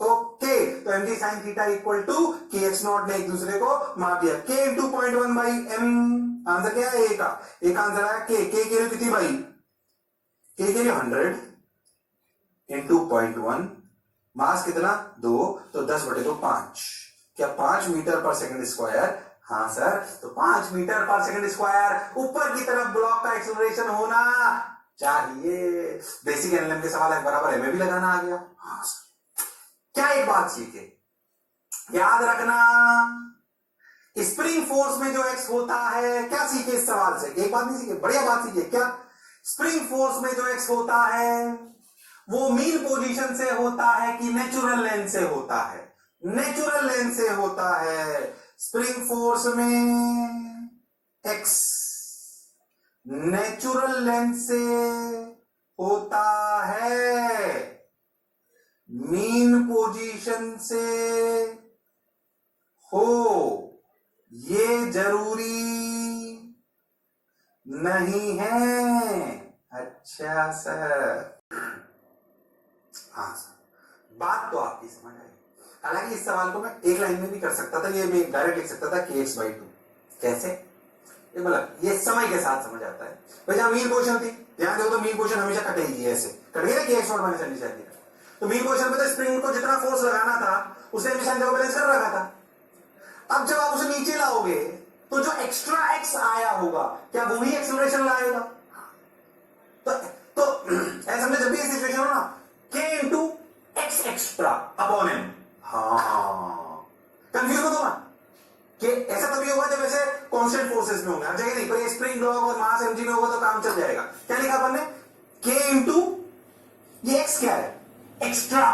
ओके तो mg sin theta equal to K x naught ने एक दूसरे को मार दिया, k into 0.1 by m। Answer क्या है? a का एक आंसर है k के लिए कितनी भाई? k के लिए 100 इंटू 0.1, मास कितना 2, तो 10/2 5। क्या 5 मीटर पर सेकंड स्क्वायर? हाँ सर, तो 5 मीटर पर सेकंड स्क्वायर ऊपर की तरफ ब्लॉक का एक्सेलरेशन होना चाहिए। बेसिक एनएलएम के सवाल है बराबर है में भी लगाना आ गया। हाँ सर, क्या एक बात सीखे, याद रखना स्प्रिंग फोर्स में जो एक्स होता है, क्या सीखे इस सवाल से? एक बात नहीं सीखे, बढ़िया बात सीखे। क्या स्प्रिंग फोर्स में जो एक्स होता है वो मीन पोजीशन से होता है कि नेचुरल लेंथ से होता है? नेचुरल लेंथ से होता है। स्प्रिंग फोर्स में एक्स नेचुरल लेंथ से होता है, मीन पोजीशन से हो ये जरूरी नहीं है। अच्छा सर, हाँ सर, बात तो आपकी समझ आई। हालांकि इस सवाल को मैं एक लाइन में भी कर सकता था, ये मैं डायरेक्ट लिख सकता था kx/2। कैसे? ये मतलब ये समय के साथ समझ आता है। भाई जहां मीन पोजीशन थी, ध्यान देखो तो मीन पोजीशन हमेशा कटेगी, ऐसे कट गई ना kx not minus mg sin theta. तो मीन पोजीशन पे तो स्प्रिंग को जितना फोर्स लगाना था उसे mg sin को बैलेंस कर रखा था। अब जब आप उसे नीचे लाओगे तो जो एक्स्ट्रा एक्स आया होगा क्या वही एक्सेलरेशन लाएगा? तो ऐसा समझे, जब भी ये सिचुएशन हो ना k into X extra upon m। हाँ कंफ्यूज हो ना कि ऐसा तभी होगा जब ऐसे कांस्टेंट फोर्सेस में होंगे, हर जगह नहीं, पर ये स्प्रिंग ब्लॉक और मास mg में होगा तो काम चल जाएगा। क्या लिखा अपन ने? k इंटू ये x क्या है? एक्स्ट्रा,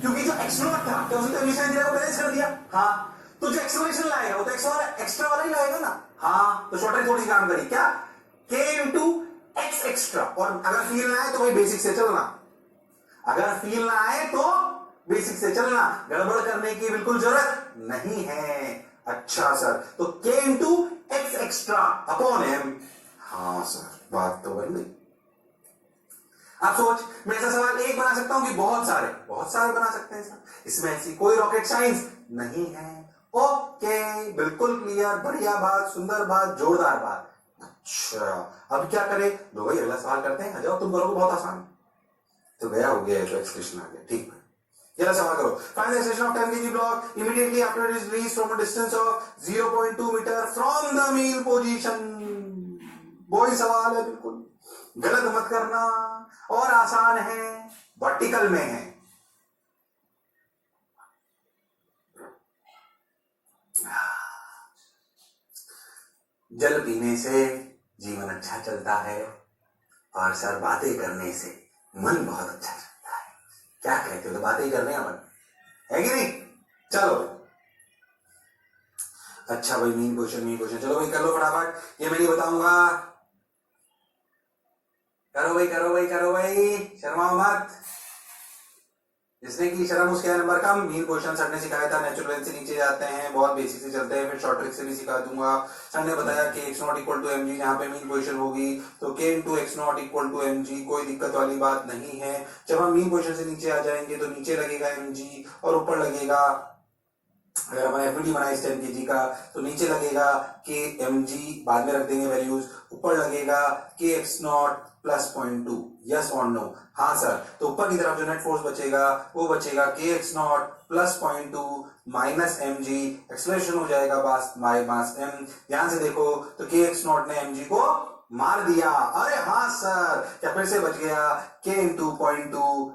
क्योंकि जो x नॉट था तो उसने mg sin थीटा को बैलेंस कर दिया। हाँ तो जो एक्सेलरेशन लाएगा वो तो एक्स्ट्रा वाला ही लाएगा ना। हाँ तो शॉर्टकट थोड़ी सी काम करी, क्या k इंटू एक्स एक्स्ट्रा। और अगर फील ना आए तो भाई बेसिक से चलना, अगर फील ना आए तो बेसिक से चलना, गड़बड़ करने की बिल्कुल जरूरत नहीं है। अच्छा सर, तो k into X extra upon m। हाँ सर, बात तो बन गई। आप सोच, मैं ऐसा सवाल एक बना सकता हूं कि बहुत सारे बना सकते हैं सर, इसमें ऐसी कोई रॉकेट साइंस नहीं है। ओके बिल्कुल क्लियर, बढ़िया बात, सुंदर बात, जोरदार बात। अच्छा अब क्या करें? लो भाई अगला सवाल करते हैं। आ जाओ, तुम करोगे बहुत आसान, तो गया हो गया, तो एक्सप्रेशन आ गया। ठीक है, चलो सवाल करो। Find the acceleration of 10 kg block immediately after it is released from a distance of 0.2 metre from the mean position. वही सवाल है बिल्कुल। गलत मत करना, और आसान है, वर्टिकल में है। जल पीने से जीवन अच्छा चलता है, और सर बातें करने से मन बहुत अच्छा चलता है। क्या कहते हो? तो बातें करने हैं अपन, है कि नहीं? चलो अच्छा भाई, मीन क्वेश्चन चलो भाई कर लो फटाफट, ये मैं नहीं बताऊंगा। करो भाई, शर्माओ मत। जिसने की शर्म उसके नंबर कम। मीन क्वेश्चन सर ने सिखाया था, नेचुरल से नीचे जाते हैं, बहुत बेसिक से चलते हैं, फिर शॉर्ट ट्रिक से भी सिखा दूंगा। सर ने बताया कि x naught equal to M G, जहां पे मीन क्वेश्चन होगी तो k into X naught equal to M G, कोई दिक्कत वाली बात नहीं है। जब हम मीन क्वेश्चन से नीचे आ जाएंगे तो नीचे लगेगा एम जी और ऊपर लगेगा, अगर हमारे एफडी बनाए 10 kg का तो नीचे लगेगा के एम जी, बाद में रख देंगे वैल्यूज, ऊपर लगेगा के एक्स नॉट प्लस 0.2। यस और नो? हाँ सर। तो ऊपर की तरफ जो नेट फोर्स बचेगा वो बचेगा K x naught plus 0.2 minus M G, acceleration हो जाएगा बाय मास एम। ध्यान से देखो तो के एक्स नॉट ने एम जी को मार दिया। अरे हाँ सर, क्या फिर से बच गया के इंटू 0.2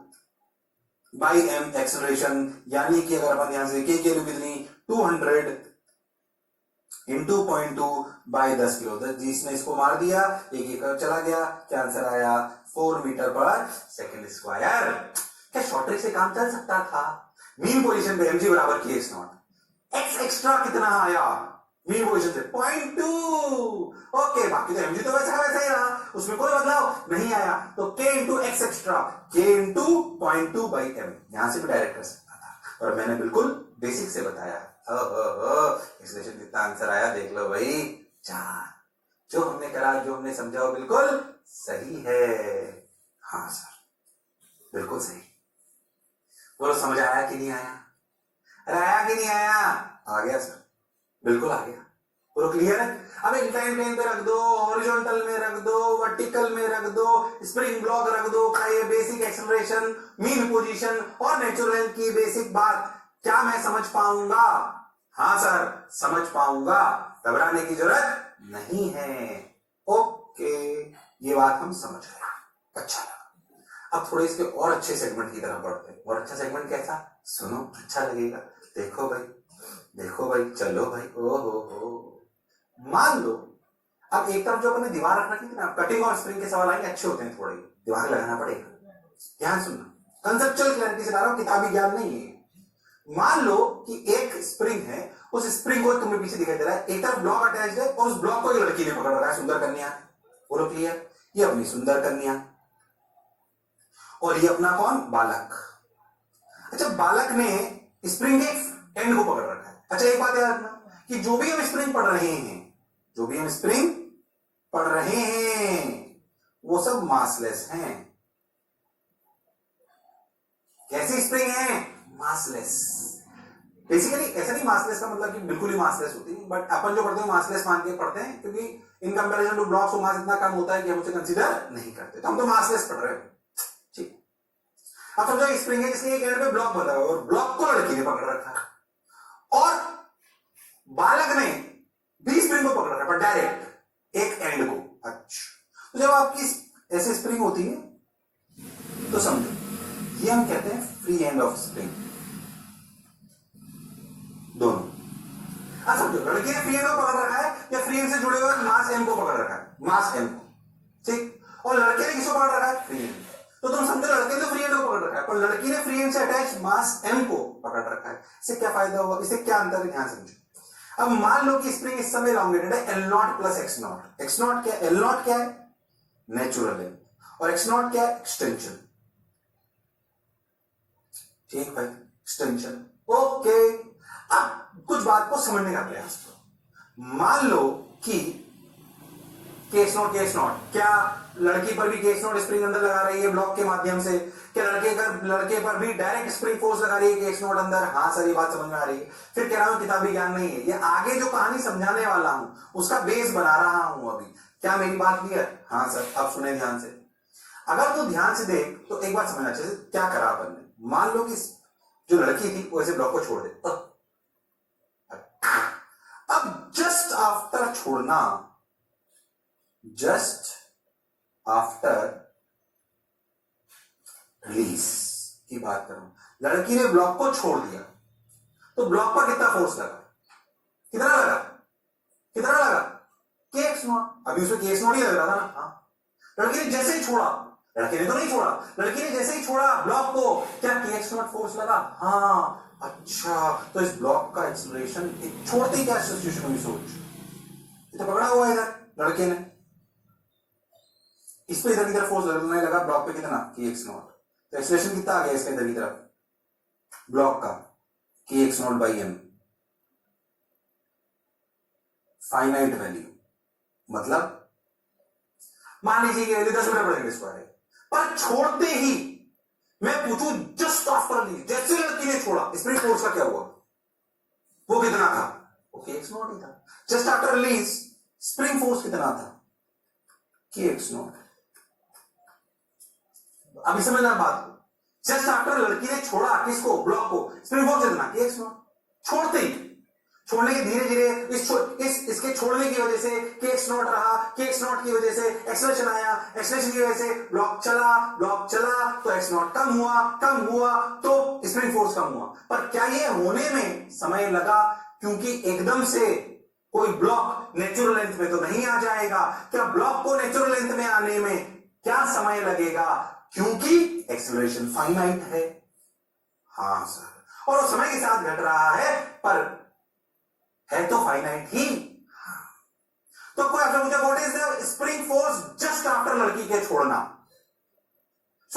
बाई एम एक्सलेशन, यानी कि अगर अपन ध्यान से के की वैल्यू कितनी 200 इंटू 0.2 बाई 10 किलो, जिसने इसको मार दिया, एक चला गया, क्या आंसर आया 4 मीटर पर सेकेंड स्क्वायर। क्या शॉर्ट ट्रिक से काम चल सकता था? मीन पोजीशन पे mg बराबर के एक्स नॉट, एक्स एक्स्ट्रा कितना आया मीन पोजीशन से 0.2। ओके, बाकी तो mg तो वैसा वैसा ही रहा, उसमें कोई बदलाव नहीं आया। तो k into X extra, k into 0.2 by M, यहां से भी डायरेक्ट कर सकता था, और मैंने बिल्कुल बेसिक से बताया। एक्सप्रेशन कितना आंसर आया देख लो भाई, 4। जो हमने करा, जो हमने समझा वो बिल्कुल सही है। हाँ सर, बिल्कुल सही। बोलो समझ आया कि नहीं आया? अरे आया कि नहीं आया? आ गया सर, बिल्कुल आ गया। बोलो क्लियर है? अब इंक्लाइन प्लेन पे रख दो, हॉरिजॉन्टल में रख दो, वर्टिकल में रख दो, स्प्रिंग ब्लॉक रख दो, का ये बेसिक एक्सेलरेशन, मीन पोजीशन और नेचुरल की बेसिक बात क्या मैं समझ पाऊंगा? हाँ सर, समझ पाऊंगा, घबराने की जरूरत नहीं है। ओके, ये बात हम समझ गए, अच्छा लगा। अब थोड़े इसके और अच्छे सेगमेंट की तरफ बढ़ते हैं। और अच्छा सेगमेंट कैसा? सुनो, अच्छा लगेगा। देखो भाई, चलो भाई। ओ हो, मान लो अब एक तरफ जो अपने दीवार रख रखी थी ना, कटिंग और स्प्रिंग के सवाल आएंगे, अच्छे होते हैं, थोड़े दिमाग लगाना पड़ेगा। ध्यान सुनना, कंसेप्चुअल क्लैरिटी से ला रहा हूं, किताबी ज्ञान नहीं है। मान लो कि एक स्प्रिंग है, उस स्प्रिंग को तुम्हें पीछे दिखाई दे रहा है, एक तरफ ब्लॉक अटैच है और उस ब्लॉक को एक लड़की ने पकड़ रखा है, सुंदर कन्या। बोलो क्लियर? ये अपनी सुंदर कन्या, और ये अपना कौन? बालक। अच्छा, बालक ने स्प्रिंग के एंड को पकड़ रखा है। अच्छा, एक बात याद रखना कि जो भी हम स्प्रिंग पढ़ रहे हैं, वो सब मासलेस हैं। कैसी स्प्रिंग है? मासलेस। बेसिकली ऐसा नहीं मासलेस का मतलब कि बिल्कुल ही मासलेस होती है, बट अपन जो पढ़ते हैं मासलेस मान के पढ़ते हैं, क्योंकि इन कंपैरिजन टू ब्लॉक्स मास इतना कम होता है कि हम उसे कंसीडर नहीं करते, तो हम तो मासलेस पढ़ रहे हैं। ठीक, अब समझो स्प्रिंग है जिसके एक एंड पे ब्लॉक बना है और ब्लॉक को लड़की ने पकड़ रखा है, और बालक ने भी स्प्रिंग को पकड़ रखा है, पर डायरेक्ट एक एंड को। अच्छा, तो जब आपकी ऐसे स्प्रिंग होती है तो समझो ये हम कहते हैं फ्री एंड ऑफ स्प्रिंग, दोनों। अब समझो लड़की ने फ्री एंड को पकड़ रखा है या फ्री एंड से जुड़े हुए मास एम को पकड़ रखा है, मास एम को, ठीक, और लड़के ने किसको पकड़ रखा है? Free and. तो तुम समझो लड़के ने तो फ्री एंड को पकड़ रखा है, पर लड़की ने फ्री एंड से अटैच मास एम को पकड़ रखा है। इससे क्या फायदा हुआ? इससे क्या अंतर है? ध्यान समझो। अब मान लो कि स्प्रिंग इस समय इलॉन्गेटेड है L not plus x not. X not क्या है? एल नॉट क्या है? नेचुरल है, और एक्स नॉट क्या है? एक्सटेंशन। ठीक भाई, एक्सटेंशन। ओके, अब कुछ बात को समझने का प्रयास करो। मान लो कि केस नॉट क्या लड़की पर भी केस नॉट स्प्रिंग अंदर लगा रही है ब्लॉक के माध्यम से? क्या लड़के पर भी डायरेक्ट स्प्रिंग फोर्स लगा रही है केस नॉट अंदर? हाँ सर, ये बात समझ में आ रही है। फिर कह रहा हूं किताबी ज्ञान नहीं है, ये आगे जो कहानी समझाने वाला हूं उसका बेस बना रहा हूं अभी। क्या मेरी बात क्लियर? हाँ सर, अब सुने ध्यान से। अगर तू ध्यान से देख तो एक बात समझना अच्छे से, क्या करा अपन ने। मान लो कि जो लड़की थी वो ऐसे ब्लॉक को छोड़ दे, अब जस्ट आफ्टर छोड़ना, जस्ट आफ्टर रिलीज की बात करूं, लड़की ने ब्लॉक को छोड़ दिया तो ब्लॉक पर कितना फोर्स लगा, कितना लगा, कितना लगा, के एक्स नॉट। अभी उसमें के एक्स नॉट ही लग रहा था ना। हाँ, लड़की ने जैसे ही छोड़ा, लड़की ने तो नहीं छोड़ा, लड़की ने जैसे ही छोड़ा ब्लॉक को, क्या के एक्स नॉट फोर्स लगा? हाँ, अच्छा, तो इस ब्लॉक का एक्सेलरेशन छोड़ते ही क्या सिचुएशन हुई, सोच, ये तो पकड़ा हुआ है इधर लड़के ने, इस पे इधर की तरफ फोर्स लगने लगा, ब्लॉक पे कितना, के एक्स नॉट, तो एक्सेलरेशन कितना आ गया इसका इधर की तरफ ब्लॉक का, के x naught by m, finite value. मतलब मान लीजिए कि वैल्यू 10 मीटर पर सेकंड स्क्वायर है, पर छोड़ते ही मैं पूछूं जस्ट आफ्टर रिलीज, जैसे लड़की ने छोड़ा स्प्रिंग फोर्स का क्या हुआ, वो कितना था, वो के एक्स नॉट ही था। Just after release spring force कितना था, के एक्स नॉट। अभी समझना बात को, जस्ट आफ्टर लड़की ने छोड़ा किसको, ब्लॉक को, स्प्रिंग फोर्स कितना, के एक्स नॉट। छोड़ते ही, छोड़ने के धीरे धीरे इसके छोड़ने की वजह से के एक्स नॉट रहा, के एक्स नॉट की वजह से एक्सेलरेशन आया, एक्सेलरेशन की वजह से ब्लॉक चला तो एक्स नॉट कम हुआ तो स्प्रिंग फोर्स कम हुआ। पर क्या ये होने में समय लगा, क्योंकि एकदम से कोई ब्लॉक नेचुरल लेंथ में तो नहीं आ जाएगा। क्या ब्लॉक को नेचुरल लेंथ में आने में क्या समय लगेगा, क्योंकि एक्सेलरेशन फाइनाइट है। हाँ सर, और समय के साथ घट रहा है, पर है तो फाइनाइट ही। तो कोई आपसे पूछा what is the spring force just after लड़की के छोड़ना,